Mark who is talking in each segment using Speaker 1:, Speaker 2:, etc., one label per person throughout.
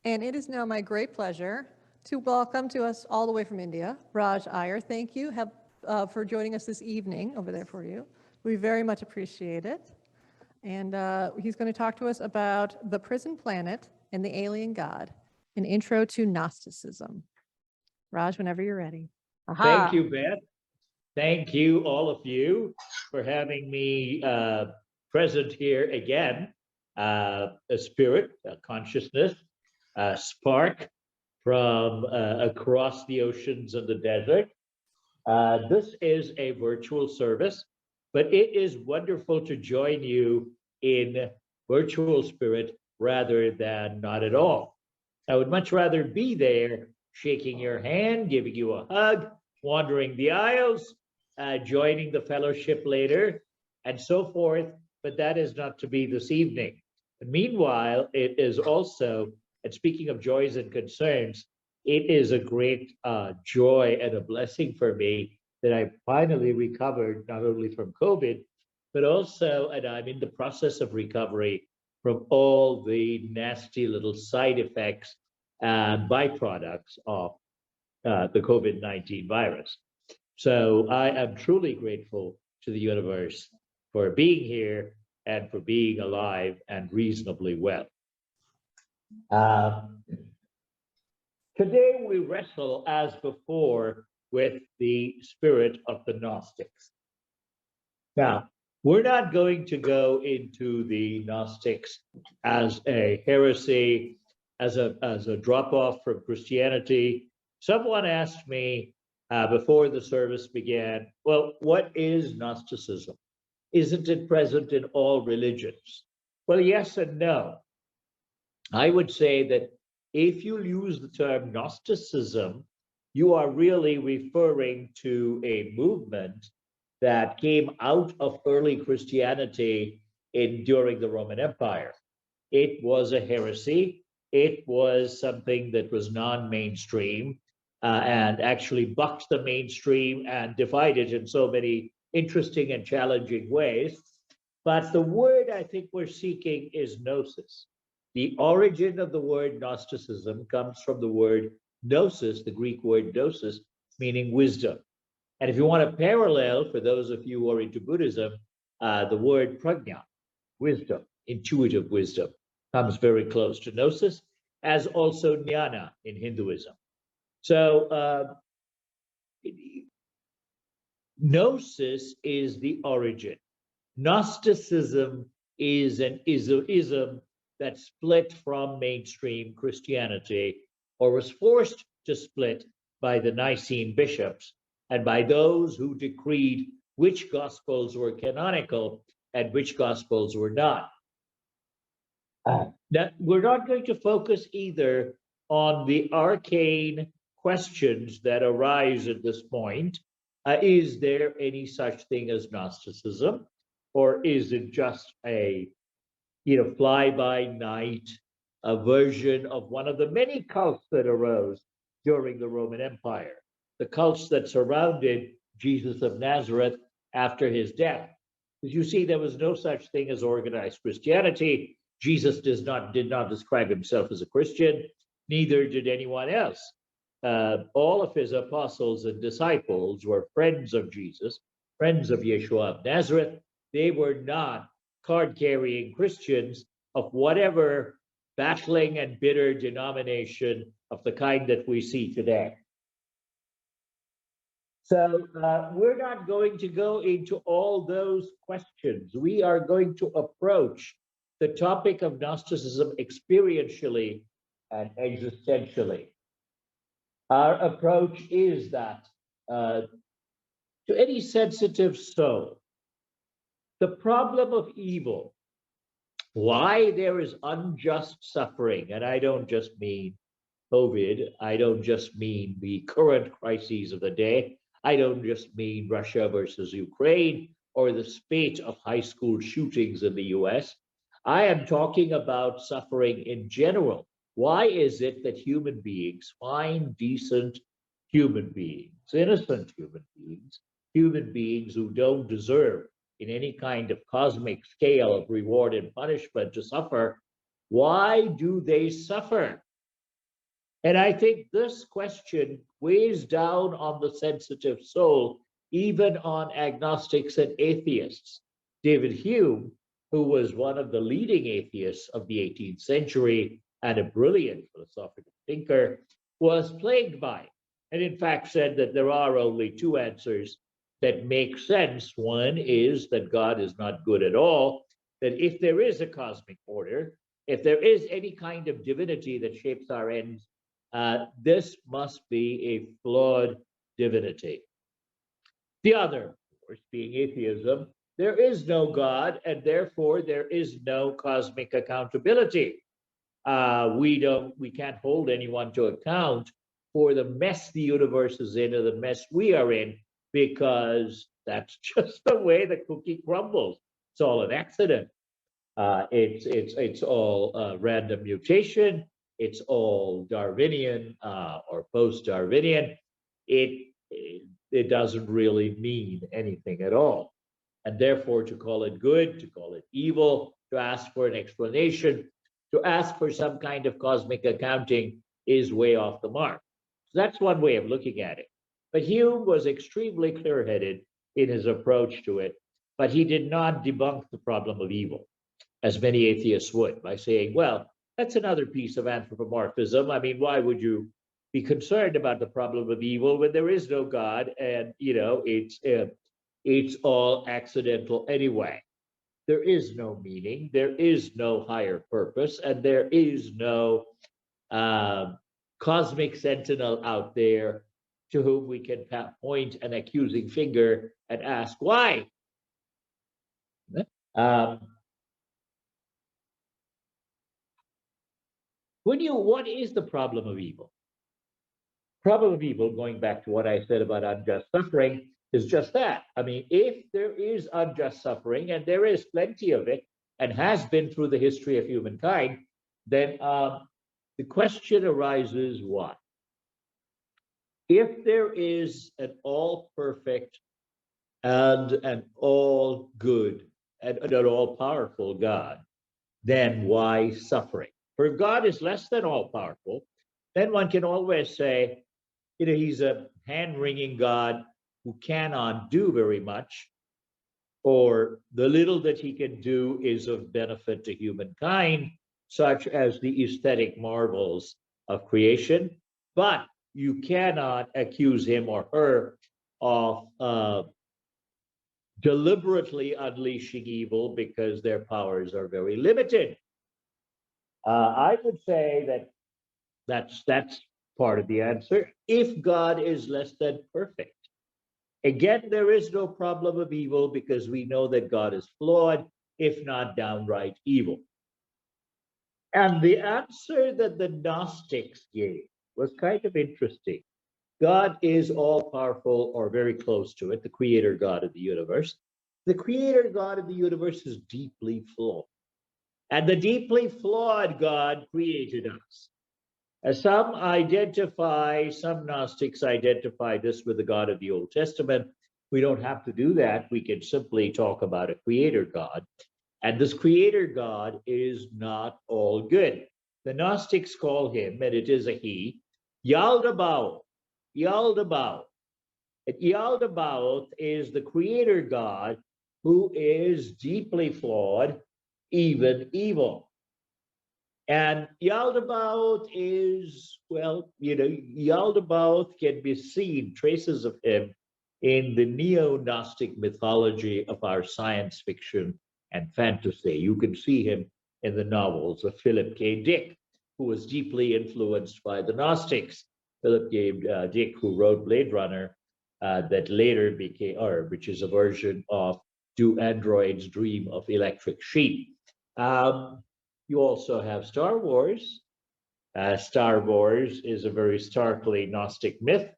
Speaker 1: And it is now my great pleasure to welcome to us all the way from India, Raj Ayyar. Thank you for joining us this evening over there for you. We very much appreciate it. And he's going to talk to us about the prison planet and the alien god, an intro to Gnosticism. Raj, whenever you're ready.
Speaker 2: Thank you, Beth. Thank you, all of you, for having me present here again. A spirit, a consciousness, a spark from across the oceans and the desert. This is a virtual service, but it is wonderful to join you in virtual spirit rather than not at all. I would much rather be there, shaking your hand, giving you a hug, wandering the aisles, joining the fellowship later, and so forth. But that is not to be this evening. And meanwhile, it is also, and speaking of joys and concerns, it is a great joy and a blessing for me that I finally recovered not only from COVID, but also, and I'm in the process of recovery from all the nasty little side effects and byproducts of the COVID-19 virus. So I am truly grateful to the universe for being here and for being alive and reasonably well. Today we wrestle, as before, with the spirit of the Gnostics. Now, we're not going to go into the Gnostics as a heresy, as a drop-off from Christianity. Someone asked me before the service began, well, what is Gnosticism? Isn't it present in all religions? Well, yes and no. I would say that if you use the term Gnosticism, you are really referring to a movement that came out of early Christianity during the Roman Empire. It was a heresy. It was something that was non-mainstream and actually bucked the mainstream and divided in so many interesting and challenging ways. But the word I think we're seeking is gnosis. The origin of the word Gnosticism comes from the word gnosis, the Greek word gnosis, meaning wisdom. And if you want a parallel, for those of you who are into Buddhism, the word prajna, wisdom, intuitive wisdom, comes very close to gnosis, as also jnana in Hinduism. So gnosis is the origin. Gnosticism is an ism that split from mainstream Christianity, or was forced to split by the Nicene bishops and by those who decreed which gospels were canonical and which gospels were not. That we're not going to focus either on the arcane questions that arise at this point. Is there any such thing as Gnosticism, or is it just a fly by night, a version of one of the many cults that arose during the Roman Empire, the cults that surrounded Jesus of Nazareth after his death? Because you see, there was no such thing as organized Christianity. Jesus did not describe himself as a Christian, neither did anyone else. All of his apostles and disciples were friends of Jesus, friends of Yeshua of Nazareth. They were not card-carrying Christians of whatever battling and bitter denomination of the kind that we see today. So we're not going to go into all those questions. We are going to approach the topic of Gnosticism experientially and existentially. Our approach is that to any sensitive soul, the problem of evil, why there is unjust suffering, and I don't just mean COVID, I don't just mean the current crises of the day, I don't just mean Russia versus Ukraine or the spate of high school shootings in the US. I am talking about suffering in general. Why is it that human beings, fine, decent human beings, innocent human beings who don't deserve in any kind of cosmic scale of reward and punishment to suffer, why do they suffer? And I think this question weighs down on the sensitive soul, even on agnostics and atheists. David Hume, who was one of the leading atheists of the 18th century and a brilliant philosophical thinker, was plagued by it, and in fact said that there are only two answers that make sense. One is that God is not good at all, that if there is a cosmic order, if there is any kind of divinity that shapes our ends, this must be a flawed divinity. The other, of course, being atheism, there is no God, and therefore there is no cosmic accountability. We can't hold anyone to account for the mess the universe is in or the mess we are in, because that's just the way the cookie crumbles. It's all an accident. It's all random mutation. It's all Darwinian or post-Darwinian. It doesn't really mean anything at all. And therefore, to call it good, to call it evil, to ask for an explanation, to ask for some kind of cosmic accounting is way off the mark. So that's one way of looking at it. But Hume was extremely clear-headed in his approach to it, but he did not debunk the problem of evil, as many atheists would, by saying, well, that's another piece of anthropomorphism. I mean, why would you be concerned about the problem of evil when there is no God and, it's all accidental anyway? There is no meaning, there is no higher purpose, and there is no cosmic sentinel out there to whom we can point an accusing finger and ask why. What is the problem of evil? Problem of evil, going back to what I said about unjust suffering, is just that. I mean, if there is unjust suffering, and there is plenty of it, and has been through the history of humankind, then the question arises, why? If there is an all-perfect and an all-good and an all-powerful God, then why suffering? For if God is less than all-powerful, then one can always say, he's a hand-wringing God who cannot do very much, or the little that he can do is of benefit to humankind, such as the aesthetic marvels of creation. But you cannot accuse him or her of deliberately unleashing evil, because their powers are very limited. I would say that that's part of the answer. If God is less than perfect, again, there is no problem of evil, because we know that God is flawed, if not downright evil. And the answer that the Gnostics gave was kind of interesting. God is all powerful, or very close to it, the creator God of the universe. The creator God of the universe is deeply flawed. And the deeply flawed God created us. As some Gnostics identify this with the God of the Old Testament. We don't have to do that. We can simply talk about a creator God. And this creator God is not all good. The Gnostics call him, and it is a he, Yaldabaoth. Yaldabaoth. And Yaldabaoth is the creator God who is deeply flawed, even evil. And Yaldabaoth is, Yaldabaoth can be seen, traces of him, in the neo-Gnostic mythology of our science fiction and fantasy. You can see him in the novels of Philip K. Dick, who was deeply influenced by the Gnostics. Philip K. Dick, who wrote Blade Runner, that later became, or which is a version of Do Androids Dream of Electric Sheep? You also have Star Wars. Star Wars is a very starkly Gnostic myth,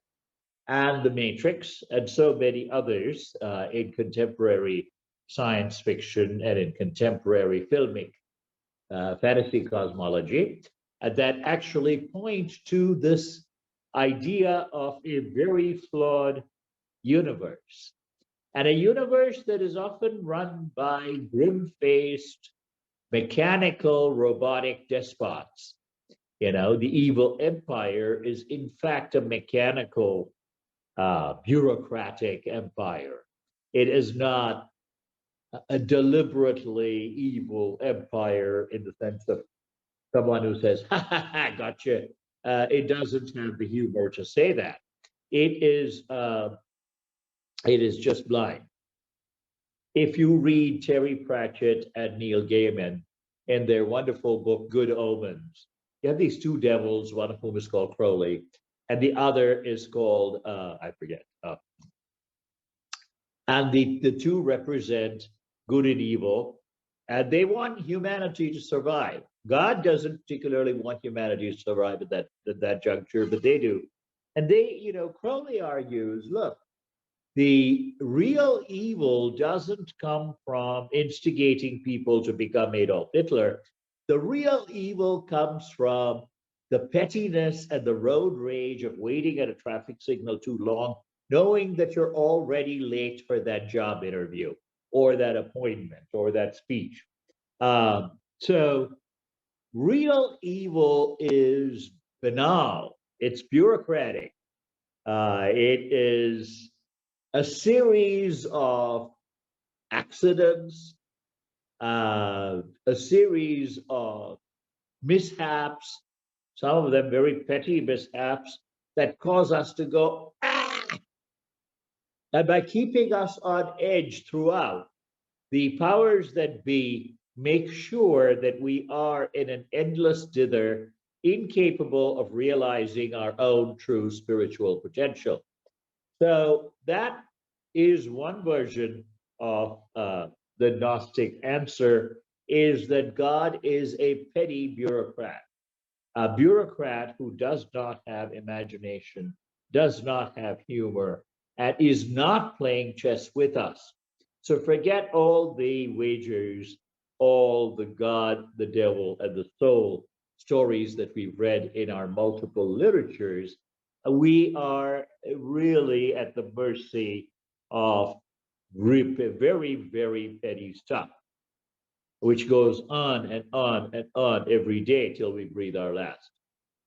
Speaker 2: and The Matrix, and so many others in contemporary science fiction and in contemporary filmic fantasy cosmology that actually point to this idea of a very flawed universe, and a universe that is often run by grim-faced, mechanical, robotic despots. The evil empire is in fact a mechanical, bureaucratic empire. It is not a deliberately evil empire in the sense of someone who says, ha ha ha, gotcha. It doesn't have the humor to say that. It is, uh, it is just blind. If you read Terry Pratchett and Neil Gaiman in their wonderful book, Good Omens, you have these two devils, one of whom is called Crowley, and the other is called, I forget. And the two represent good and evil, and they want humanity to survive. God doesn't particularly want humanity to survive at that juncture, but they do. And Crowley argues, look, the real evil doesn't come from instigating people to become Adolf Hitler. The real evil comes from the pettiness and the road rage of waiting at a traffic signal too long, knowing that you're already late for that job interview or that appointment or that speech. So real evil is banal, it's bureaucratic, it is a series of accidents, a series of mishaps, some of them very petty mishaps that cause us to go, ah! And by keeping us on edge throughout, the powers that be make sure that we are in an endless dither, incapable of realizing our own true spiritual potential. So that is one version of the Gnostic answer, is that God is a petty bureaucrat who does not have imagination, does not have humor, and is not playing chess with us. So forget all the wagers, all the God, the devil, and the soul stories that we've read in our multiple literatures. We are really at the mercy of very, very petty stuff, which goes on and on and on every day till we breathe our last.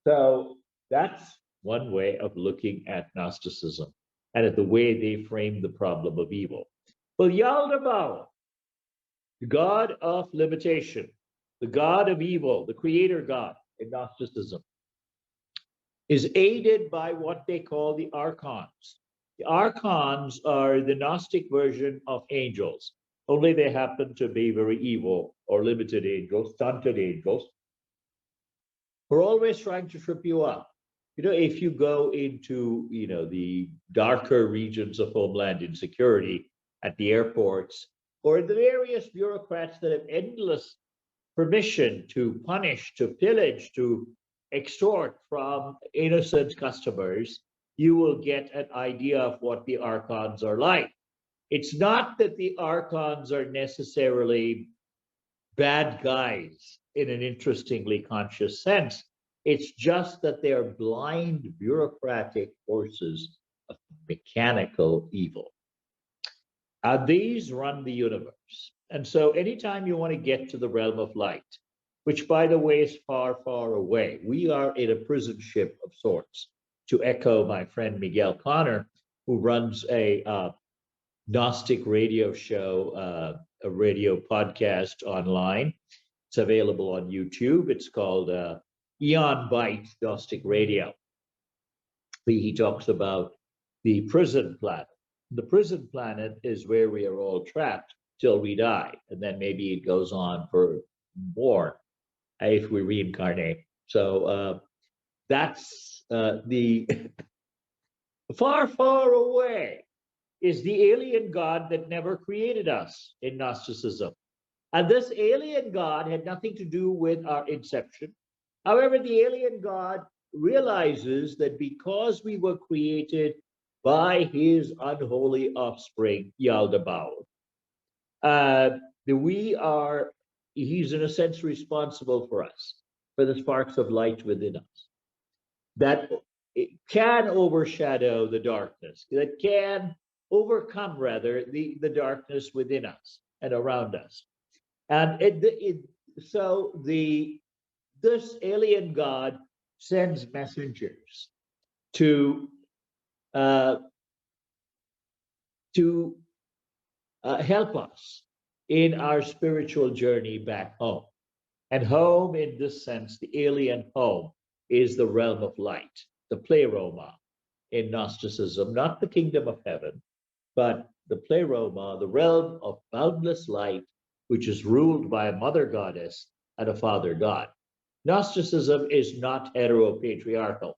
Speaker 2: So that's one way of looking at Gnosticism and at the way they frame the problem of evil. Well, Yaldabaoth, the god of limitation, the god of evil, the creator god in Gnosticism, is aided by what they call the archons. The archons are the Gnostic version of angels, only they happen to be very evil or limited angels, stunted angels, who are always trying to trip you up. If you go into, the darker regions of homeland insecurity at the airports or the various bureaucrats that have endless permission to punish, to pillage, to extort from innocent customers, you will get an idea of what the archons are like. It's not that the archons are necessarily bad guys in an interestingly conscious sense. It's just that they are blind bureaucratic forces of mechanical evil. These run the universe. And so anytime you want to get to the realm of light, which by the way is far, far away, we are in a prison ship of sorts. To echo my friend Miguel Connor, who runs a Gnostic radio show, a radio podcast online. It's available on YouTube. It's called Eon Byte Gnostic Radio. He talks about the prison planet. The prison planet is where we are all trapped till we die, and then maybe it goes on for more if we reincarnate. So that's the far, far away is the alien god that never created us in Gnosticism. And this alien god had nothing to do with our inception. However, the alien god realizes that because we were created by his unholy offspring, Yaldabaoth, he's in a sense responsible for us, for the sparks of light within us, that it can overshadow the darkness, that can overcome rather the darkness within us and around us. And so the this alien God sends messengers to uh, to help us in our spiritual journey back home. And home, in this sense, the alien home, is the realm of light, the pleroma in Gnosticism, not the kingdom of heaven, but the pleroma, the realm of boundless light, which is ruled by a mother goddess and a father god. Gnosticism is not heteropatriarchal.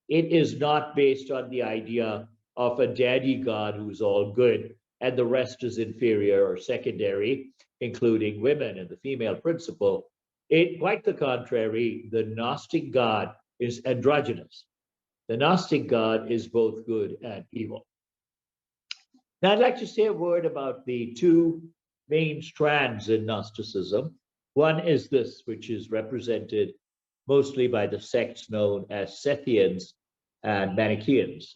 Speaker 2: It is not based on the idea of a daddy god who's all good and the rest is inferior or secondary, including women and the female principle. Quite the contrary, the Gnostic God is androgynous. The Gnostic God is both good and evil. Now, I'd like to say a word about the two main strands in Gnosticism. One is this, which is represented mostly by the sects known as Sethians and Manichaeans.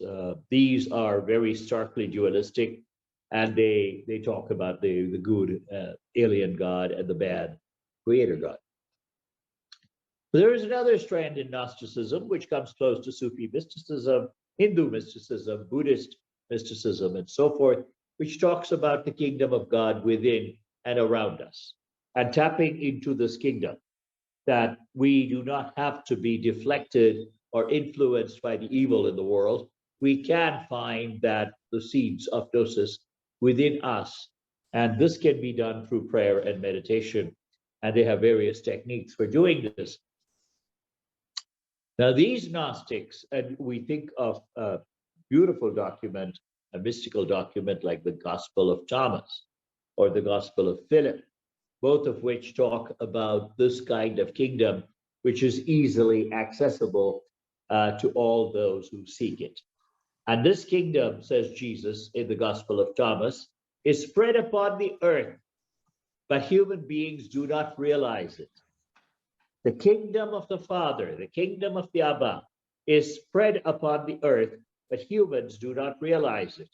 Speaker 2: These are very starkly dualistic, and they talk about the good alien God and the bad creator God. There is another strand in Gnosticism which comes close to Sufi mysticism, Hindu mysticism, Buddhist mysticism, and so forth, which talks about the kingdom of God within and around us, and tapping into this kingdom, that we do not have to be deflected or influenced by the evil in the world. We can find that the seeds of gnosis within us, and this can be done through prayer and meditation, and they have various techniques for doing this. Now, these Gnostics, and we think of a beautiful document, a mystical document like the Gospel of Thomas or the Gospel of Philip, both of which talk about this kind of kingdom, which is easily accessible to all those who seek it. And this kingdom, says Jesus in the Gospel of Thomas, is spread upon the earth, but human beings do not realize it. The kingdom of the Father, the kingdom of the Abba, is spread upon the earth, but humans do not realize it.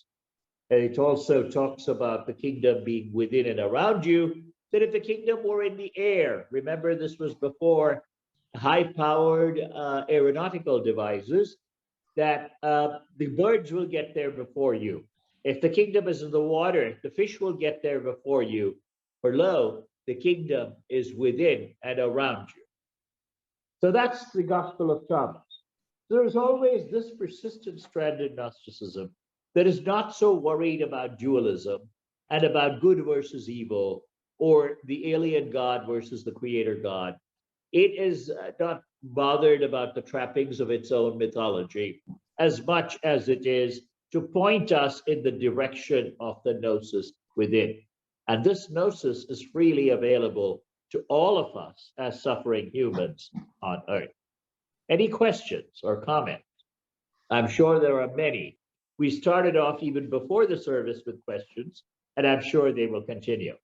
Speaker 2: And it also talks about the kingdom being within and around you, that if the kingdom were in the air, remember this was before high-powered aeronautical devices, that the birds will get there before you. If the kingdom is in the water, the fish will get there before you. For lo, the kingdom is within and around you. So that's the Gospel of Thomas. There's always this persistent strand in Gnosticism that is not so worried about dualism and about good versus evil or the alien God versus the creator God. It is not bothered about the trappings of its own mythology as much as it is to point us in the direction of the gnosis within. And this gnosis is freely available to all of us as suffering humans on earth. Any questions or comments? I'm sure there are many. We started off even before the service with questions, and I'm sure they will continue.